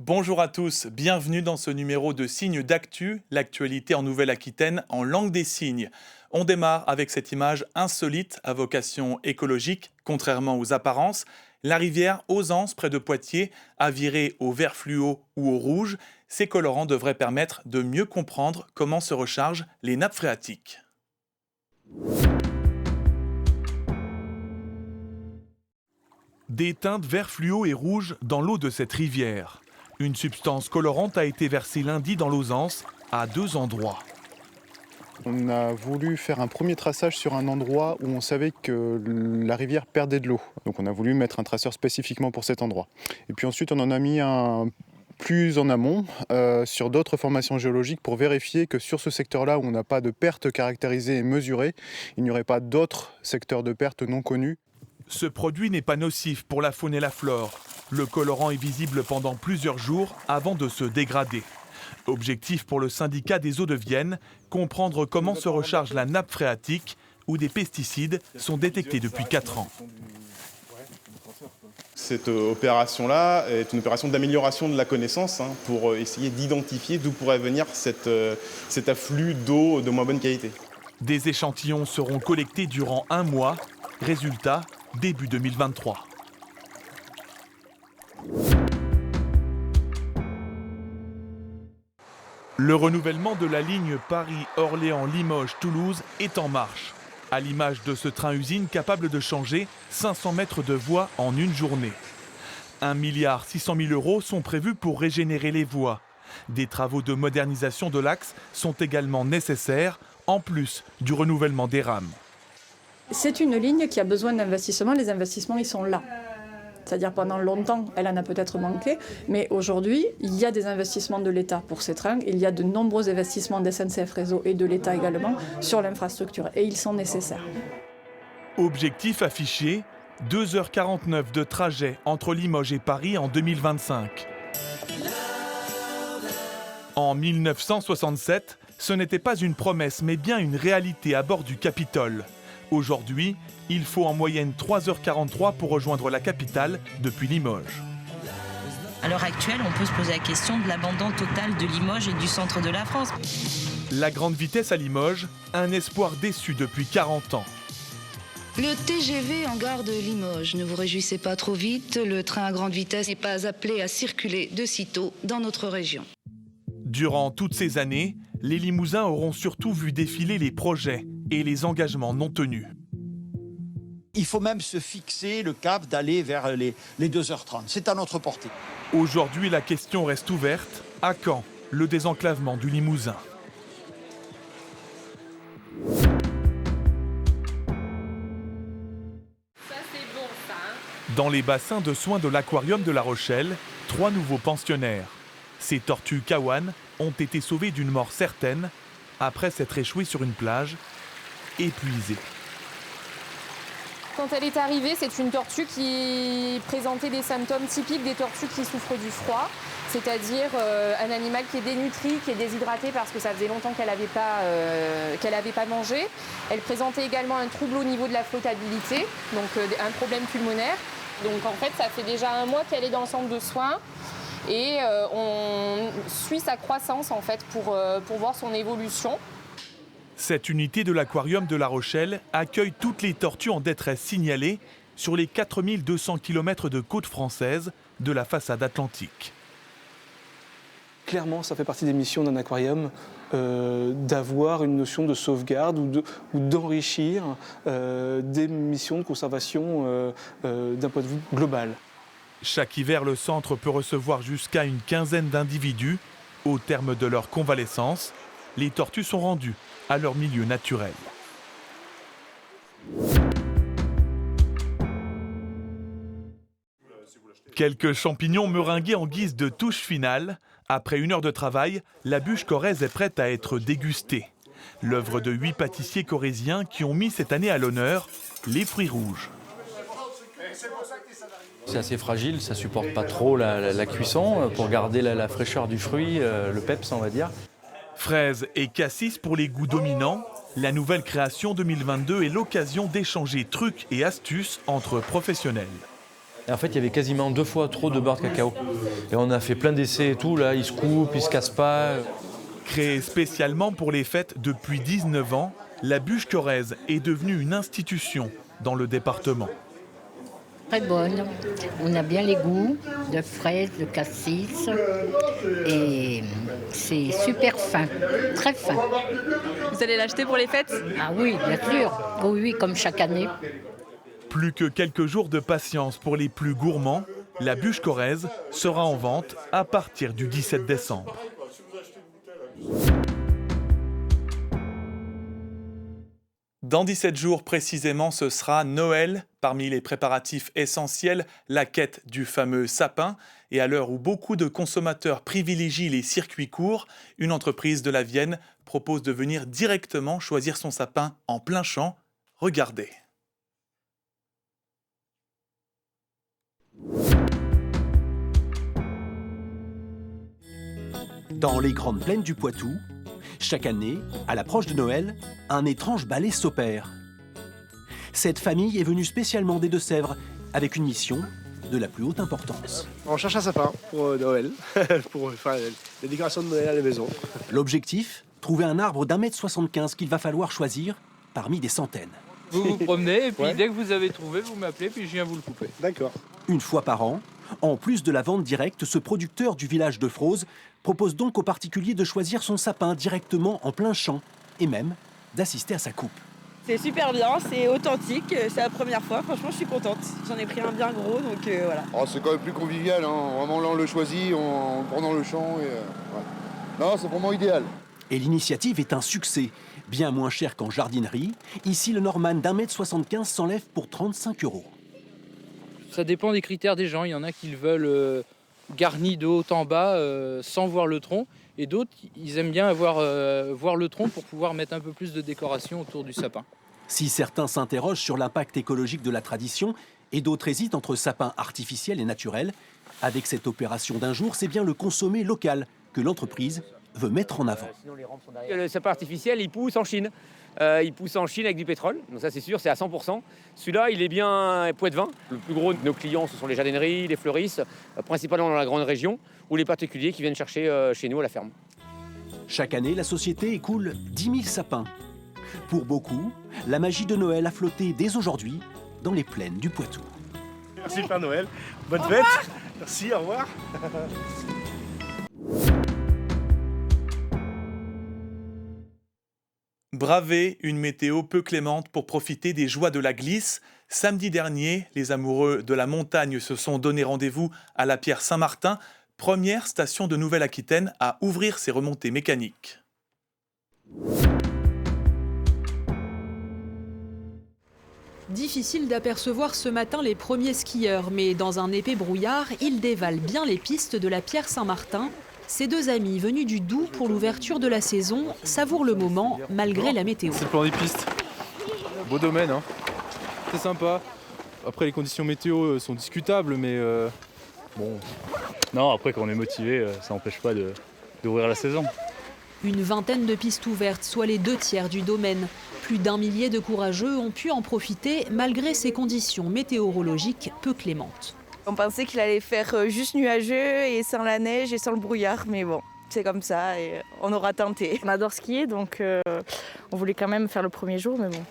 Bonjour à tous, bienvenue dans ce numéro de Signes d'actu, l'actualité en Nouvelle-Aquitaine en langue des signes. On démarre avec cette image insolite à vocation écologique, contrairement aux apparences. La rivière Ausence, près de Poitiers, a viré au vert fluo ou au rouge. Ces colorants devraient permettre de mieux comprendre comment se rechargent les nappes phréatiques. Des teintes vert fluo et rouge dans l'eau de cette rivière. Une substance colorante a été versée lundi dans l'Ausence, à 2 endroits. On a voulu faire un premier traçage sur un endroit où on savait que la rivière perdait de l'eau. Donc on a voulu mettre un traceur spécifiquement pour cet endroit. Et puis ensuite on en a mis un plus en amont sur d'autres formations géologiques pour vérifier que sur ce secteur-là où on n'a pas de perte caractérisée et mesurée, il n'y aurait pas d'autres secteurs de perte non connus. Ce produit n'est pas nocif pour la faune et la flore. Le colorant est visible pendant plusieurs jours avant de se dégrader. Objectif pour le syndicat des eaux de Vienne, comprendre comment se recharge la nappe phréatique où des pesticides sont détectés depuis 4 ans. Cette opération-là est une opération d'amélioration de la connaissance pour essayer d'identifier d'où pourrait venir cet afflux d'eau de moins bonne qualité. Des échantillons seront collectés durant 1 mois. Résultat, début 2023. Le renouvellement de la ligne Paris-Orléans-Limoges-Toulouse est en marche. À l'image de ce train-usine capable de changer 500 mètres de voies en une journée. 1,6 milliard € sont prévus pour régénérer les voies. Des travaux de modernisation de l'axe sont également nécessaires, en plus du renouvellement des rames. C'est une ligne qui a besoin d'investissement. Les investissements, ils sont là. C'est-à-dire pendant longtemps, elle en a peut-être manqué, mais aujourd'hui, il y a des investissements de l'État pour ces trains. Il y a de nombreux investissements d'SNCF Réseau et de l'État également sur l'infrastructure, et ils sont nécessaires. Objectif affiché, 2h49 de trajet entre Limoges et Paris en 2025. En 1967, ce n'était pas une promesse, mais bien une réalité à bord du Capitole. Aujourd'hui, il faut en moyenne 3h43 pour rejoindre la capitale depuis Limoges. À l'heure actuelle, on peut se poser la question de l'abandon total de Limoges et du centre de la France. La grande vitesse à Limoges, un espoir déçu depuis 40 ans. Le TGV en gare de Limoges, ne vous réjouissez pas trop vite, le train à grande vitesse n'est pas appelé à circuler de sitôt dans notre région. Durant toutes ces années, les Limousins auront surtout vu défiler les projets et les engagements non tenus. Il faut même se fixer le cap d'aller vers les 2h30. C'est à notre portée. Aujourd'hui, la question reste ouverte. À quand le désenclavement du Limousin ? Dans les bassins de soins de l'aquarium de La Rochelle, 3 nouveaux pensionnaires. Ces tortues kawan ont été sauvées d'une mort certaine après s'être échouées sur une plage, épuisées. Quand elle est arrivée, c'est une tortue qui présentait des symptômes typiques des tortues qui souffrent du froid, c'est-à-dire un animal qui est dénutri, qui est déshydraté parce que ça faisait longtemps qu'elle n'avait pas mangé. Elle présentait également un trouble au niveau de la flottabilité, donc un problème pulmonaire. Donc en fait, ça fait déjà 1 mois qu'elle est dans le centre de soins et on suit sa croissance en fait pour voir son évolution. Cette unité de l'aquarium de La Rochelle accueille toutes les tortues en détresse signalées sur les 4200 km de côte française de la façade atlantique. Clairement, ça fait partie des missions d'un aquarium d'avoir une notion de sauvegarde ou d'enrichir des missions de conservation d'un point de vue global. Chaque hiver, le centre peut recevoir jusqu'à une quinzaine d'individus. Au terme de leur convalescence, les tortues sont rendues à leur milieu naturel. Quelques champignons meringués en guise de touche finale. Après 1 heure de travail, la bûche corrèze est prête à être dégustée. L'œuvre de 8 pâtissiers corréziens qui ont mis cette année à l'honneur les fruits rouges. C'est assez fragile, ça ne supporte pas trop la cuisson pour garder la fraîcheur du fruit, le peps on va dire. Fraises et cassis pour les goûts dominants, la nouvelle création 2022 est l'occasion d'échanger trucs et astuces entre professionnels. Et en fait, il y avait quasiment 2 fois trop de beurre de cacao. Et on a fait plein d'essais et tout, là, ils se coupent, ils se cassent pas. Créée spécialement pour les fêtes depuis 19 ans, la bûche corrèze est devenue une institution dans le département. Très bonne. On a bien les goûts de fraises, de cassis et c'est super fin, très fin. Vous allez l'acheter pour les fêtes? Ah oui, bien sûr. Oui, oui, comme chaque année. Plus que quelques jours de patience pour les plus gourmands, la bûche corrèze sera en vente à partir du 17 décembre. Dans 17 jours précisément, ce sera Noël. Parmi les préparatifs essentiels, la quête du fameux sapin. Et à l'heure où beaucoup de consommateurs privilégient les circuits courts, une entreprise de la Vienne propose de venir directement choisir son sapin en plein champ. Regardez. Dans les grandes plaines du Poitou, chaque année, à l'approche de Noël, un étrange ballet s'opère. Cette famille est venue spécialement des Deux-Sèvres avec une mission de la plus haute importance. On cherche un sapin pour Noël, pour faire les décorations de Noël à la maison. L'objectif, trouver un arbre d'1,75 m qu'il va falloir choisir parmi des centaines. Vous vous promenez et puis dès que vous avez trouvé, vous m'appelez puis je viens vous le couper. D'accord. Une fois par an, en plus de la vente directe, ce producteur du village de Froze propose donc aux particuliers de choisir son sapin directement en plein champ et même d'assister à sa coupe. C'est super bien, c'est authentique, c'est la première fois, franchement je suis contente. J'en ai pris un bien gros, donc voilà. Oh, c'est quand même plus convivial, hein. Vraiment là on le choisit en prenant le champ. Et, Non, c'est vraiment idéal. Et l'initiative est un succès. Bien moins cher qu'en jardinerie, ici le Norman d'1,75 m s'enlève pour 35 €. Ça dépend des critères des gens. Il y en a qui le veulent garni de haut en bas sans voir le tronc. Et d'autres, ils aiment bien voir le tronc pour pouvoir mettre un peu plus de décoration autour du sapin. Si certains s'interrogent sur l'impact écologique de la tradition et d'autres hésitent entre sapin artificiel et naturel, avec cette opération d'un jour, c'est bien le consommé local que l'entreprise veut mettre en avant. Le sapin artificiel, il pousse en Chine. Il pousse en Chine avec du pétrole, donc ça c'est sûr, c'est à 100%. Celui-là, il est bien poitevin. Le plus gros de nos clients, ce sont les jardinineries, les fleuristes, principalement dans la grande région, ou les particuliers qui viennent chercher chez nous à la ferme. Chaque année, la société écoule 10 000 sapins. Pour beaucoup, la magie de Noël a flotté dès aujourd'hui dans les plaines du Poitou. Merci Père Noël, bonne fête. Merci, au revoir. Braver une météo peu clémente pour profiter des joies de la glisse. Samedi dernier, les amoureux de la montagne se sont donné rendez-vous à la Pierre Saint-Martin, première station de Nouvelle-Aquitaine à ouvrir ses remontées mécaniques. Difficile d'apercevoir ce matin les premiers skieurs, mais dans un épais brouillard, ils dévalent bien les pistes de la Pierre Saint-Martin. Ces deux amis venus du Doubs pour l'ouverture de la saison savourent le moment malgré la météo. C'est le plan des pistes. Beau domaine, hein. C'est sympa. Après les conditions météo sont discutables, mais bon. Non, après quand on est motivé, ça n'empêche pas d'ouvrir la saison. Une vingtaine de pistes ouvertes, soit les 2/3 du domaine. Plus d'1 millier de courageux ont pu en profiter malgré ces conditions météorologiques peu clémentes. On pensait qu'il allait faire juste nuageux et sans la neige et sans le brouillard, mais bon, c'est comme ça et on aura tenté. On adore skier, donc on voulait quand même faire le premier jour, mais bon,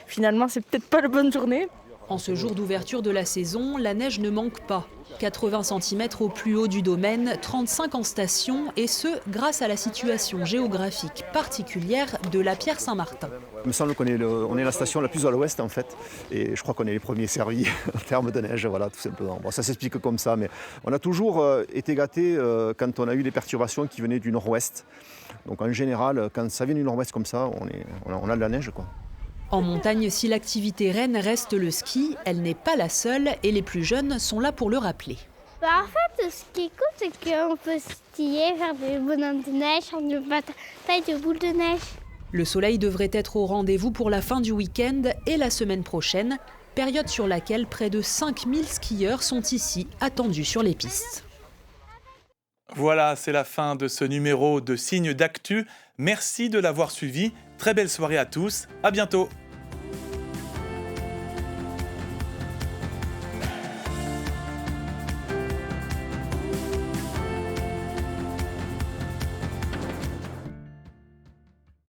finalement c'est peut-être pas la bonne journée. En ce jour d'ouverture de la saison, la neige ne manque pas. 80 cm au plus haut du domaine, 35 en station, et ce, grâce à la situation géographique particulière de la Pierre Saint-Martin. Il me semble qu'on est la station la plus à l'ouest en fait, et je crois qu'on est les premiers servis en termes de neige, voilà, tout simplement. Bon, ça s'explique comme ça, mais on a toujours été gâtés quand on a eu des perturbations qui venaient du nord-ouest. Donc en général, quand ça vient du nord-ouest comme ça, on a de la neige, quoi. En montagne, si l'activité reine reste le ski, elle n'est pas la seule et les plus jeunes sont là pour le rappeler. En fait, ce qui est cool, c'est qu'on peut skier, faire des bonhommes de neige, faire des batailles de boules de neige. Le soleil devrait être au rendez-vous pour la fin du week-end et la semaine prochaine, période sur laquelle près de 5000 skieurs sont ici, attendus sur les pistes. Voilà, c'est la fin de ce numéro de Signes d'actu. Merci de l'avoir suivi. Très belle soirée à tous. À bientôt.